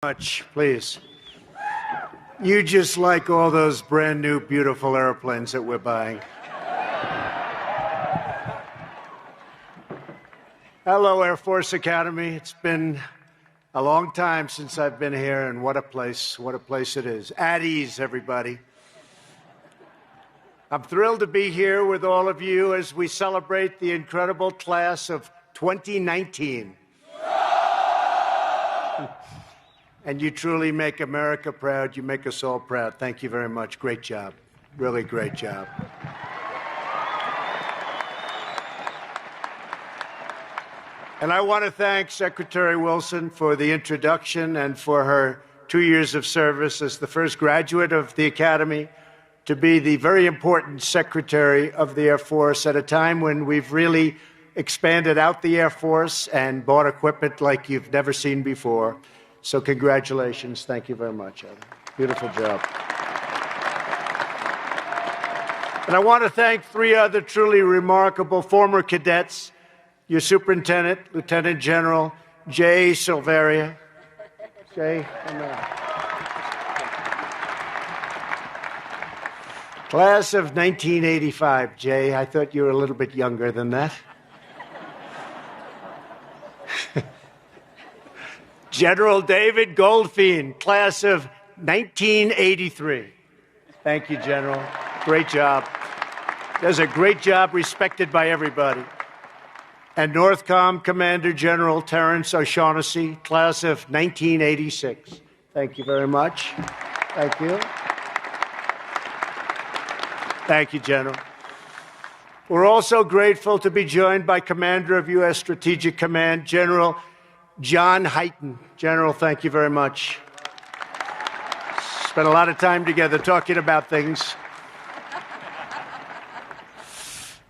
Much, please. You just like all those brand new, beautiful airplanes that we're buying. Hello, Air Force Academy. It's been a long time since I've been here, and what a place it is. At ease, everybody. I'm thrilled to be here with all of you as we celebrate the incredible class of 2019. And you truly make America proud. You make us all proud. Thank you very much. Great job. Really great job. And I want to thank Secretary Wilson for the introduction and for her 2 years of service as the first graduate of the Academy to be the very important Secretary of the Air Force at a time when we've really expanded out the Air Force and bought equipment like you've never seen before. So congratulations. Thank you very much, Ellen. Beautiful job. And I want to thank 3 other truly remarkable former cadets, your Superintendent, Lieutenant General Jay Silveria. Jay, Class of 1985, Jay. I thought you were a little bit younger than that. General David Goldfein, class of 1983. Thank you, General. Great job. Does a great job, respected by everybody. And Northcom Commander General Terrence O'Shaughnessy, class of 1986. Thank you very much. Thank you. Thank you, General. We're also grateful to be joined by Commander of U.S. Strategic Command, General John Hyten. General, thank you very much. Spent a lot of time together talking about things.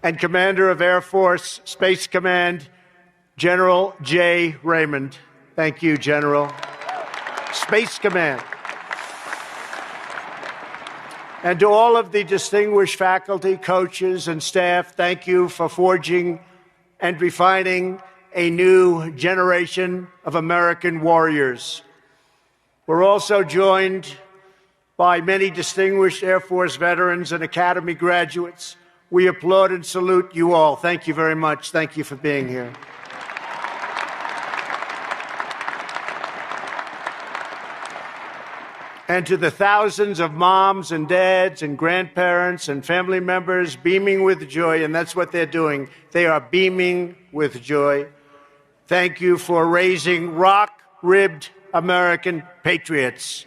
And Commander of Air Force Space Command, General J. Raymond. Thank you, General. Space Command. And to all of the distinguished faculty, coaches, and staff, thank you for forging and refining a new generation of American warriors. We're also joined by many distinguished Air Force veterans and Academy graduates. We applaud and salute you all. Thank you very much. Thank you for being here. And to the thousands of moms and dads and grandparents and family members beaming with joy, and that's what they're doing. They are beaming with joy. Thank you for raising rock-ribbed American patriots.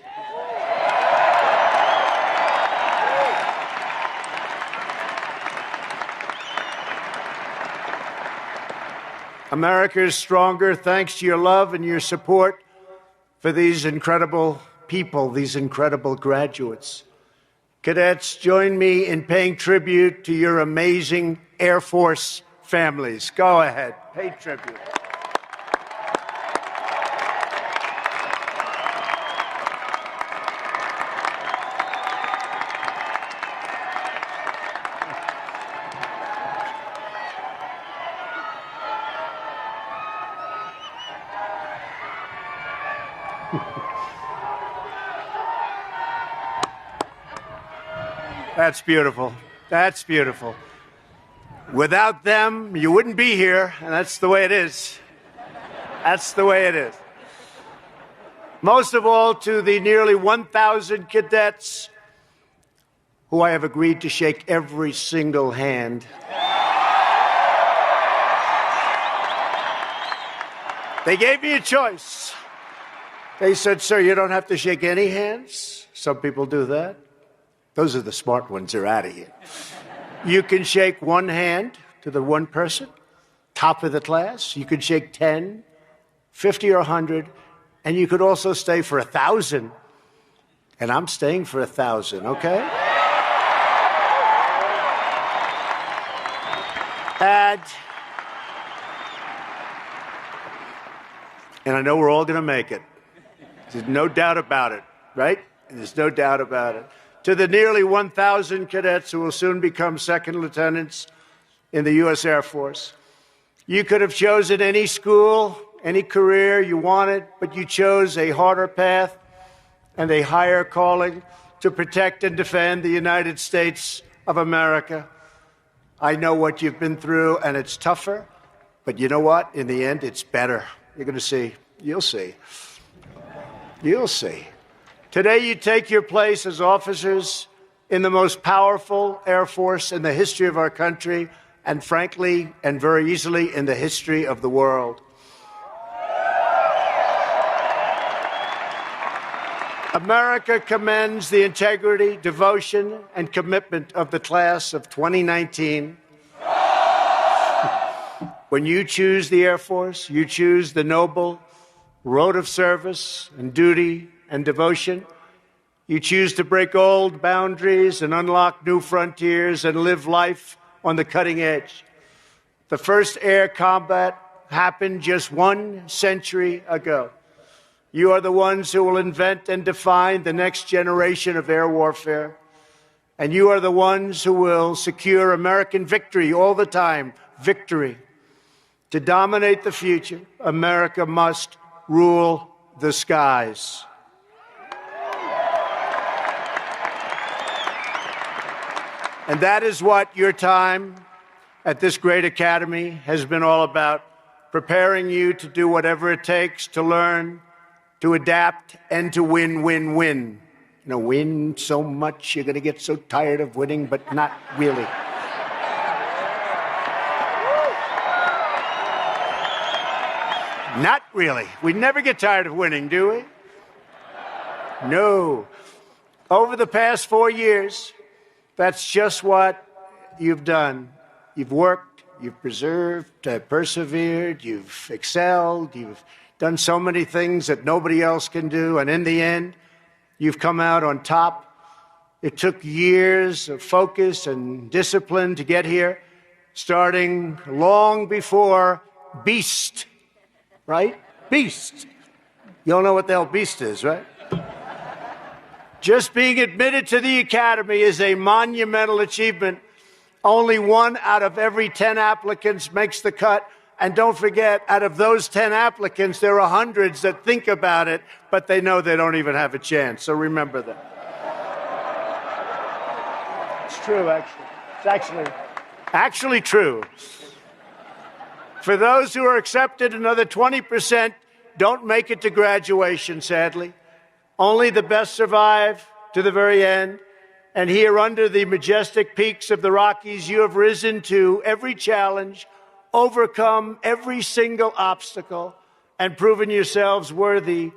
America is stronger thanks to your love and your support for these incredible people, these incredible graduates. Cadets, join me in paying tribute to your amazing Air Force families. Go ahead, pay tribute. That's beautiful. That's beautiful. Without them, you wouldn't be here, and that's the way it is. That's the way it is. Most of all, to the nearly 1,000 cadets who I have agreed to shake every single hand. They gave me a choice. They said, sir, you don't have to shake any hands. Some people do that. Those are the smart ones. They're out of here. You can shake one hand to the one person, top of the class. You could shake 10, 50, or 100. And you could also stay for 1,000. And I'm staying for 1,000, okay? And I know we're all going to make it. There's no doubt about it, right? There's no doubt about it. To the nearly 1,000 cadets who will soon become second lieutenants in the U.S. Air Force, you could have chosen any school, any career you wanted, but you chose a harder path and a higher calling to protect and defend the United States of America. I know what you've been through, and it's tougher, but you know what? In the end, it's better. You're going to see. You'll see. You'll see. Today, you take your place as officers in the most powerful Air Force in the history of our country, and frankly, and very easily, in the history of the world. America commends the integrity, devotion, and commitment of the class of 2019. When you choose the Air Force, you choose the noble road of service and duty and devotion. You choose to break old boundaries and unlock new frontiers and live life on the cutting edge. The first air combat happened just 1 century ago. You are the ones who will invent and define the next generation of air warfare. And you are the ones who will secure American victory all the time, victory. To dominate the future, America must rule the skies. And that is what your time at this great academy has been all about, preparing you to do whatever it takes to learn, to adapt, and to win, win, win. You know, win so much, you're going to get so tired of winning, but not really. Not really. We never get tired of winning, do we? No. Over the past 4 years, that's just what you've done. You've worked, you've preserved, persevered, you've excelled, you've done so many things that nobody else can do, and in the end, you've come out on top. It took years of focus and discipline to get here, starting long before Beast, right? Beast. You all know what the hell Beast is, right? Just being admitted to the Academy is a monumental achievement. Only 1 out of every 10 applicants makes the cut. And don't forget, out of those 10 applicants, there are hundreds that think about it, but they know they don't even have a chance. So remember that. It's true, actually. It's actually true. For those who are accepted, another 20% don't make it to graduation, sadly. Only the best survive to the very end. And here under the majestic peaks of the Rockies, you have risen to every challenge, overcome every single obstacle, and proven yourselves worthy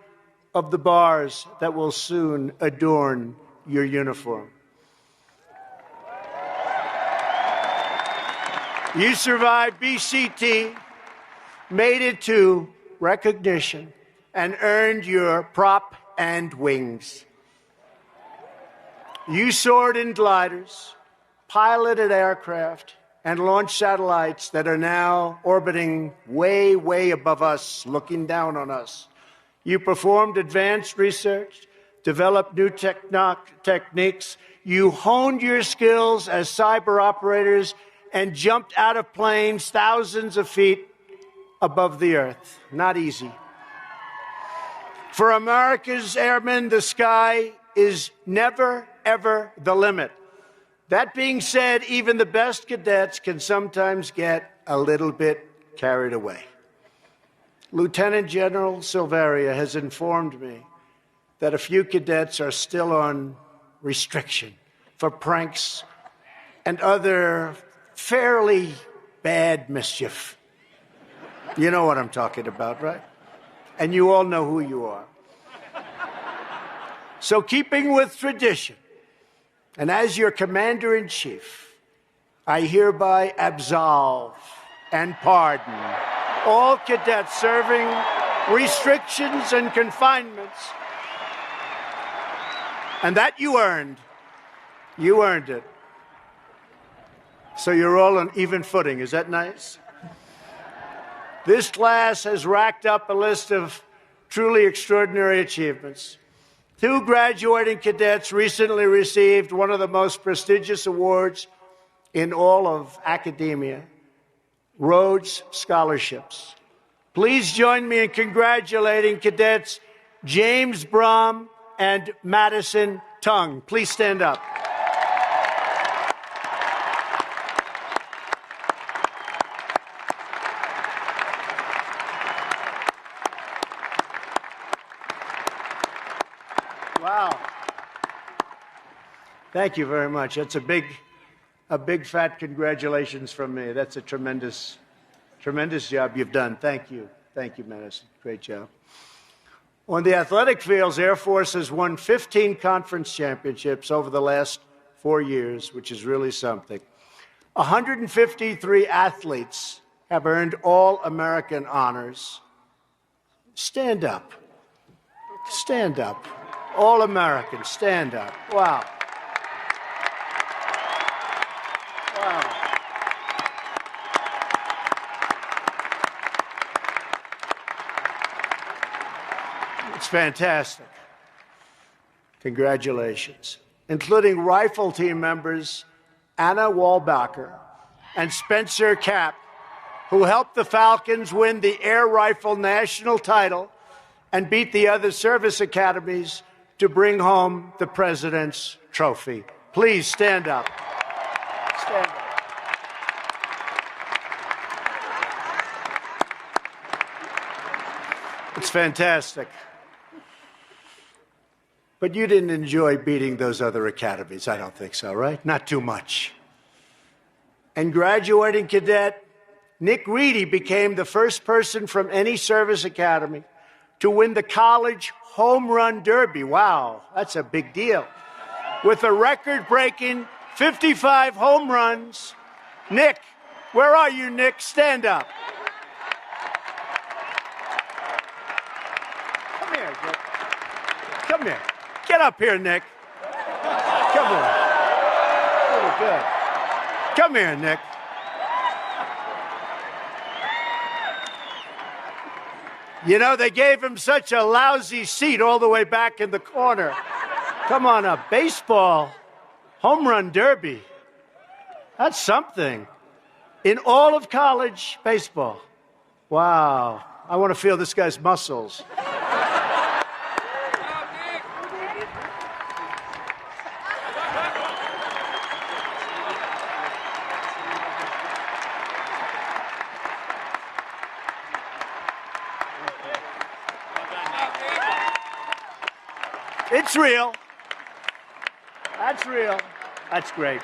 of the bars that will soon adorn your uniform. You survived BCT, made it to recognition, and earned your prop and wings. You soared in gliders, piloted aircraft, and launched satellites that are now orbiting way, way above us, looking down on us. You performed advanced research, developed new techniques. You honed your skills as cyber operators and jumped out of planes thousands of feet above the earth. Not easy. For America's airmen, the sky is never, ever the limit. That being said, even the best cadets can sometimes get a little bit carried away. Lieutenant General Silveria has informed me that a few cadets are still on restriction for pranks and other fairly bad mischief. You know what I'm talking about, right? And you all know who you are. So keeping with tradition, and as your commander-in-chief, I hereby absolve and pardon all cadets serving restrictions and confinements. And that you earned. You earned it. So you're all on even footing. Is that nice? This class has racked up a list of truly extraordinary achievements. 2 graduating cadets recently received one of the most prestigious awards in all of academia, Rhodes Scholarships. Please join me in congratulating Cadets James Brom and Madison Tung. Please stand up. Wow. Thank you very much. That's a big fat congratulations from me. That's a tremendous job you've done. Thank you. Thank you, Madison. Great job. On the athletic fields, Air Force has won 15 conference championships over the last 4 years, which is really something. 153 athletes have earned All-American honors. Stand up. Stand up. All-American, stand up. Wow. Wow. It's fantastic. Congratulations. Including rifle team members Anna Walbacher and Spencer Kapp, who helped the Falcons win the air rifle national title and beat the other service academies to bring home the President's Trophy. Please stand up. Stand up. It's fantastic. But you didn't enjoy beating those other academies. I don't think so, right? Not too much. And graduating cadet Nick Reedy became the first person from any service academy to win the college home run derby. Wow, that's a big deal. With a record-breaking 55 home runs. Nick, where are you, Nick? Stand up. Come here, Nick. Come here. Get up here, Nick. Come on. Really good. Come here, Nick. You know, they gave him such a lousy seat all the way back in the corner. Come on up. Baseball, home run derby. That's something. In all of college baseball. Wow. I want to feel this guy's muscles. It's real. That's real. That's great.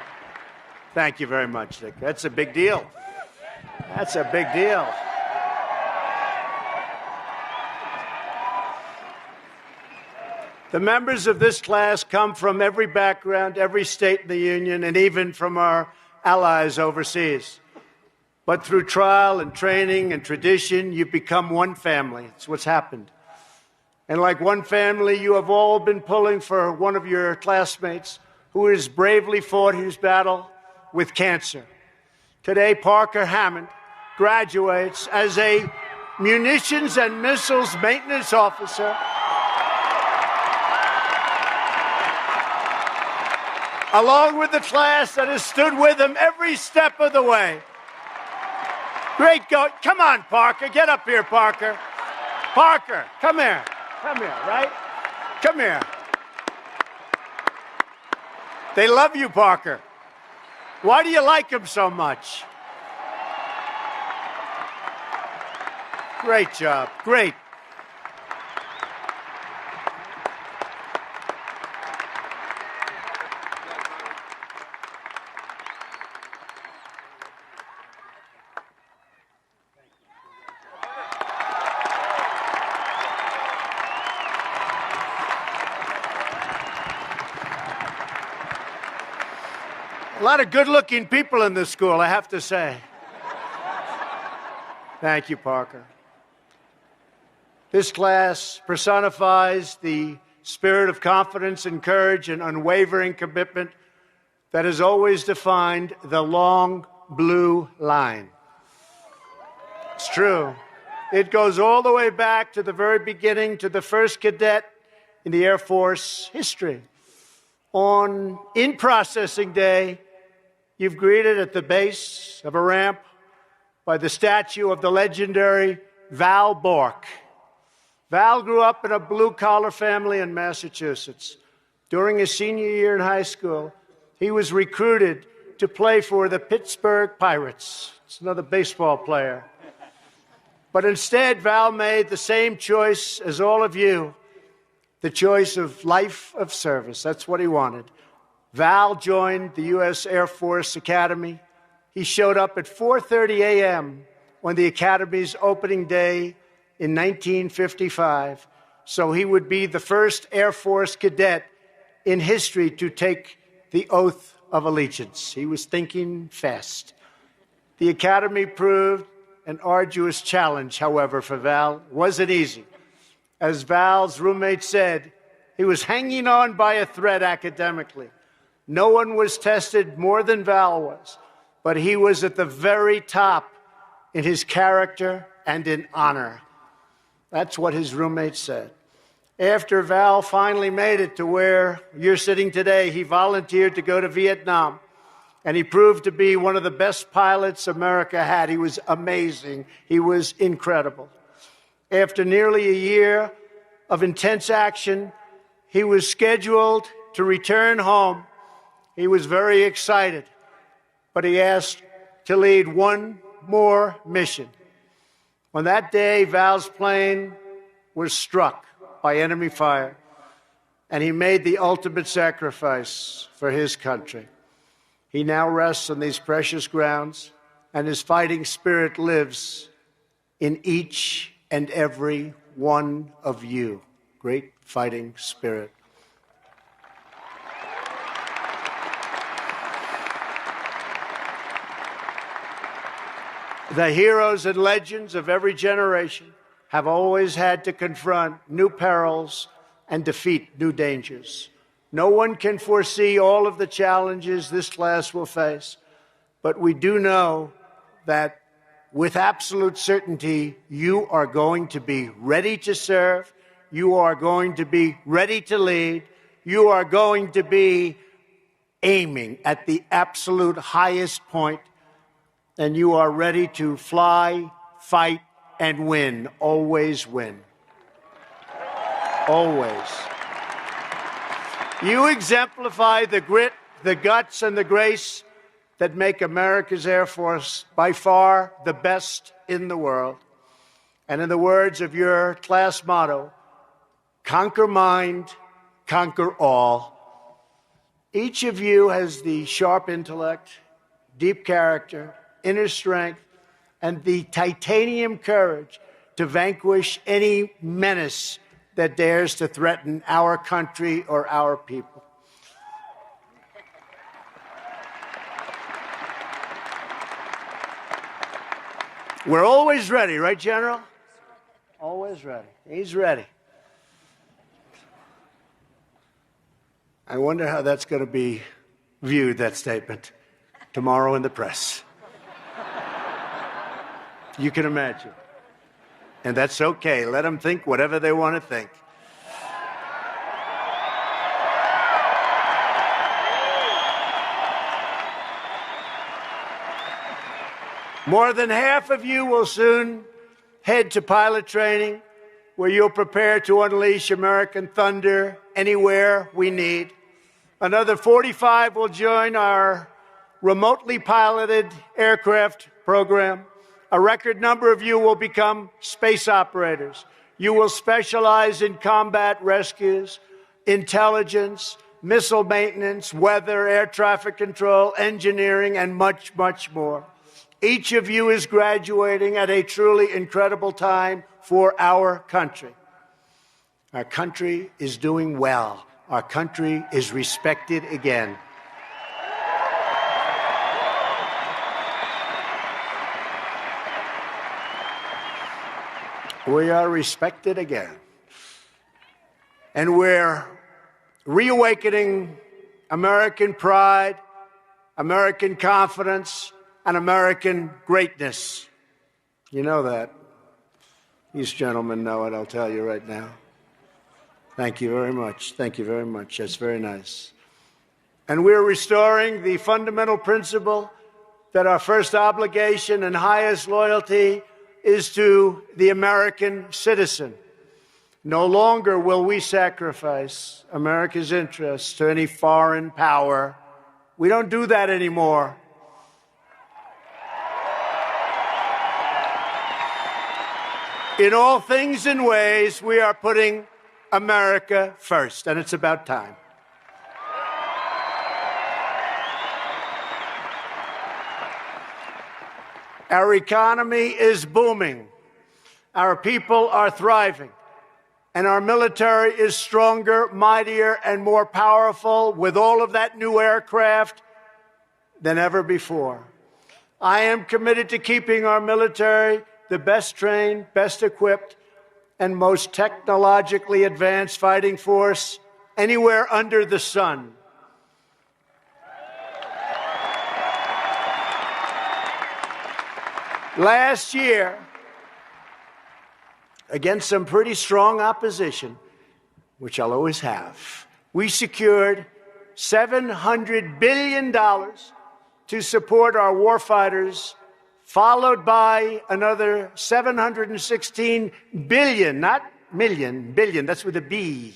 Thank you very much, Nick. That's a big deal. That's a big deal. The members of this class come from every background, every state in the Union, and even from our allies overseas. But through trial and training and tradition, you've become one family. It's what's happened. And like one family, you have all been pulling for one of your classmates who has bravely fought his battle with cancer. Today, Parker Hammond graduates as a munitions and missiles maintenance officer, along with the class that has stood with him every step of the way. Great go. Come on, Parker. Get up here, Parker. Parker, come here. Come here, right? Come here. They love you, Parker. Why do you like him so much? Great job. Great. A lot of good-looking people in this school, I have to say. Thank you, Parker. This class personifies the spirit of confidence and courage and unwavering commitment that has always defined the long blue line. It's true. It goes all the way back to the very beginning, to the first cadet in the Air Force history. On in-processing day, you've greeted at the base of a ramp by the statue of the legendary Val Bork. Val grew up in a blue-collar family in Massachusetts. During his senior year in high school, he was recruited to play for the Pittsburgh Pirates. It's another baseball player. But instead, Val made the same choice as all of you, the choice of life of service. That's what he wanted. Val joined the U.S. Air Force Academy. He showed up at 4:30 a.m. on the Academy's opening day in 1955, so he would be the first Air Force cadet in history to take the oath of allegiance. He was thinking fast. The Academy proved an arduous challenge, however, for Val. It wasn't easy. As Val's roommate said, he was hanging on by a thread academically. No one was tested more than Val was, but he was at the very top in his character and in honor. That's what his roommate said. After Val finally made it to where you're sitting today, he volunteered to go to Vietnam, and he proved to be one of the best pilots America had. He was amazing. He was incredible. After nearly a year of intense action, he was scheduled to return home. He was very excited, but he asked to lead one more mission. On that day, Val's plane was struck by enemy fire, and he made the ultimate sacrifice for his country. He now rests on these precious grounds, and his fighting spirit lives in each and every one of you. Great fighting spirit. The heroes and legends of every generation have always had to confront new perils and defeat new dangers. No one can foresee all of the challenges this class will face, but we do know that with absolute certainty, you are going to be ready to serve, you are going to be ready to lead, you are going to be aiming at the absolute highest point, and you are ready to fly, fight, and win. Always win. Always. You exemplify the grit, the guts, and the grace that make America's Air Force by far the best in the world. And in the words of your class motto, conquer mind, conquer all. Each of you has the sharp intellect, deep character, inner strength, and the titanium courage to vanquish any menace that dares to threaten our country or our people. We're always ready, right, General? Always ready. He's ready. I wonder how that's going to be viewed, that statement, tomorrow in the press. You can imagine. And that's okay. Let them think whatever they want to think. More than half of you will soon head to pilot training, where you'll prepare to unleash American thunder anywhere we need. Another 45 will join our remotely piloted aircraft program. A record number of you will become space operators. You will specialize in combat rescues, intelligence, missile maintenance, weather, air traffic control, engineering, and much, much more. Each of you is graduating at a truly incredible time for our country. Our country is doing well. Our country is respected again. We are respected again. And we're reawakening American pride, American confidence, and American greatness. You know that. These gentlemen know it, I'll tell you right now. Thank you very much. Thank you very much. That's very nice. And we're restoring the fundamental principle that our first obligation and highest loyalty is to the American citizen. No longer will we sacrifice America's interests to any foreign power. We don't do that anymore. In all things and ways, we are putting America first, and it's about time. Our economy is booming. Our people are thriving. And our military is stronger, mightier, and more powerful with all of that new aircraft than ever before. I am committed to keeping our military the best trained, best equipped, and most technologically advanced fighting force anywhere under the sun. Last year, against some pretty strong opposition, which I'll always have, we secured $700 billion to support our warfighters, followed by another $716 billion, not million, billion, that's with a B.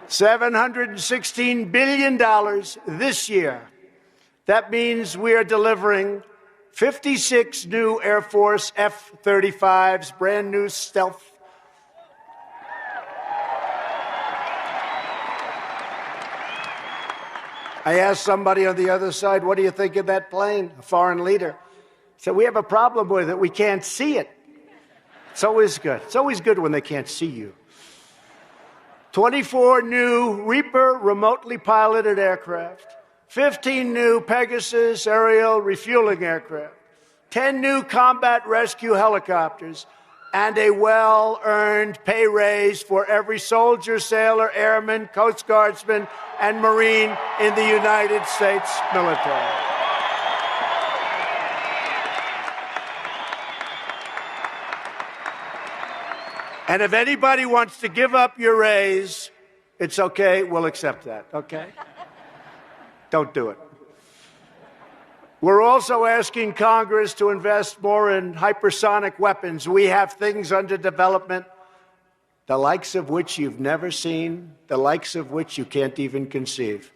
$716 billion this year. That means we are delivering 56 new Air Force F-35s, brand new stealth. I asked somebody on the other side, what do you think of that plane? A foreign leader. He said, we have a problem with it. We can't see it. It's always good. It's always good when they can't see you. 24 new Reaper remotely piloted aircraft, 15 new Pegasus aerial refueling aircraft, 10 new combat rescue helicopters, and a well-earned pay raise for every soldier, sailor, airman, Coast Guardsman, and Marine in the United States military. And if anybody wants to give up your raise, it's okay. We'll accept that, okay? Don't do it. We're also asking Congress to invest more in hypersonic weapons. We have things under development, the likes of which you've never seen, the likes of which you can't even conceive.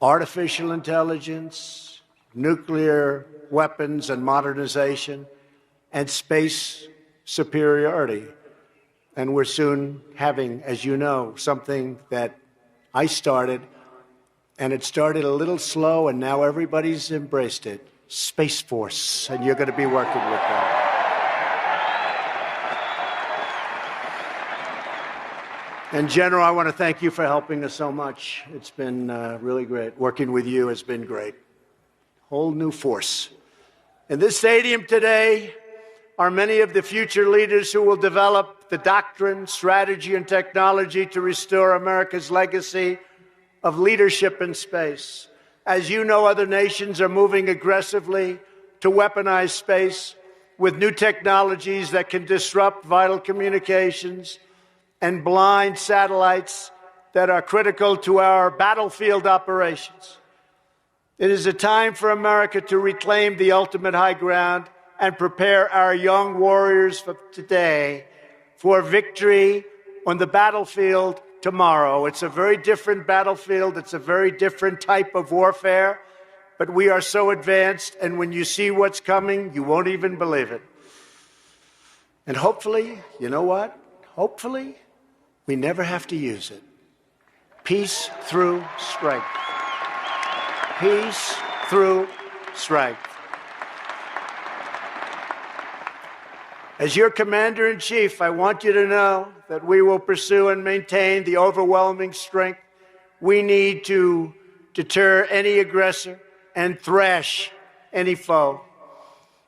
Artificial intelligence, nuclear weapons and modernization, and space superiority. And we're soon having, as you know, something that I started, and it started a little slow, and now everybody's embraced it. Space Force, and you're going to be working with them. And General, I want to thank you for helping us so much. It's been really great. Working with you has been great. Whole new force. In this stadium today are many of the future leaders who will develop the doctrine, strategy, and technology to restore America's legacy of leadership in space. As you know, other nations are moving aggressively to weaponize space with new technologies that can disrupt vital communications and blind satellites that are critical to our battlefield operations. It is a time for America to reclaim the ultimate high ground and prepare our young warriors for today for victory on the battlefield tomorrow. It's a very different battlefield. It's a very different type of warfare. But we are so advanced, and when you see what's coming, you won't even believe it. And hopefully, you know what? Hopefully, we never have to use it. Peace through strength. Peace through strength. As your commander-in-chief, I want you to know that we will pursue and maintain the overwhelming strength we need to deter any aggressor and thrash any foe.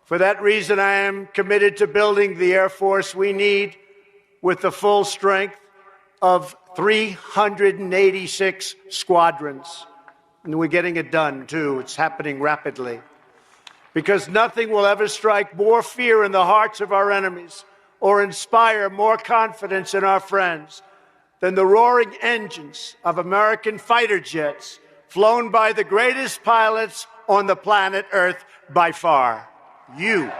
For that reason, I am committed to building the Air Force we need with the full strength of 386 squadrons. And we're getting it done, too. It's happening rapidly. Because nothing will ever strike more fear in the hearts of our enemies or inspire more confidence in our friends than the roaring engines of American fighter jets flown by the greatest pilots on the planet Earth by far. you.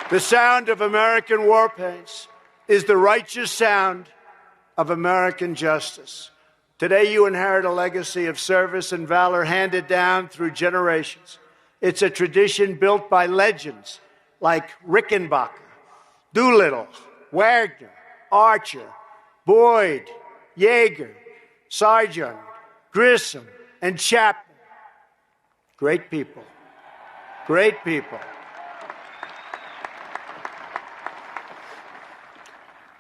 The sound of American war paints is the righteous sound of American justice. Today, you inherit a legacy of service and valor handed down through generations. It's a tradition built by legends like Rickenbacker, Doolittle, Wagner, Archer, Boyd, Yeager, Sargent, Grissom, and Chapman. Great people. Great people.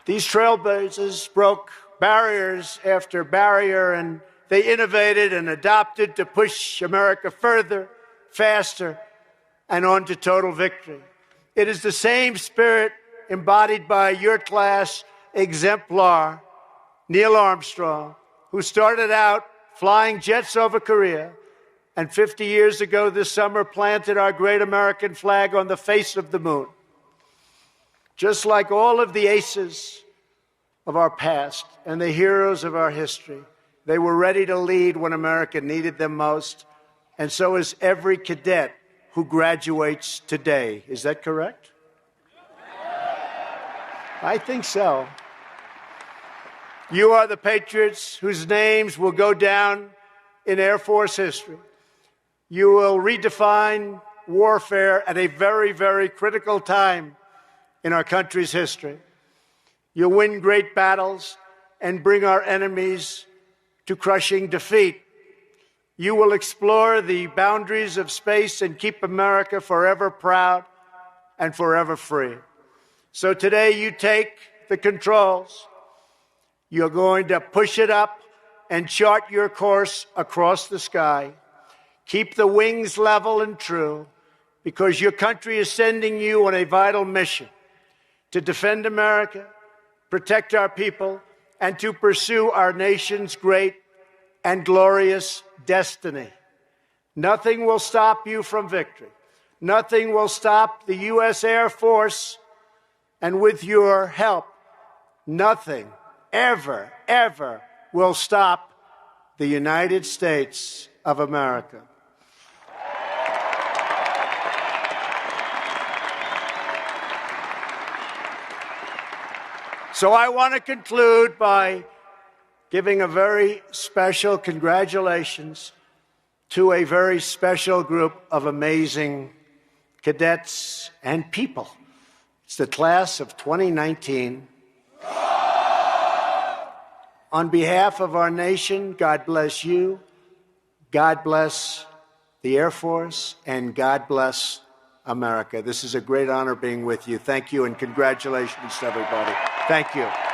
These trailblazers broke barriers after barrier, and they innovated and adopted to push America further, faster, and on to total victory. It is the same spirit embodied by your class exemplar, Neil Armstrong, who started out flying jets over Korea, and 50 years ago this summer planted our great American flag on the face of the moon. Just like all of the aces of our past and the heroes of our history, they were ready to lead when America needed them most, and so is every cadet who graduates today. Is that correct? I think so. You are the Patriots whose names will go down in Air Force history. You will redefine warfare at a very, very critical time in our country's history. You'll win great battles and bring our enemies to crushing defeat. You will explore the boundaries of space and keep America forever proud and forever free. So today you take the controls. You're going to push it up and chart your course across the sky. Keep the wings level and true, because your country is sending you on a vital mission to defend America, protect our people, and to pursue our nation's great and glorious destiny. Nothing will stop you from victory. Nothing will stop the U.S. Air Force, and with your help, nothing ever, ever will stop the United States of America. So I want to conclude by giving a very special congratulations to a very special group of amazing cadets and people. It's the class of 2019. On behalf of our nation, God bless you, God bless the Air Force, and God bless America. This is a great honor being with you. Thank you, and congratulations to everybody. Thank you.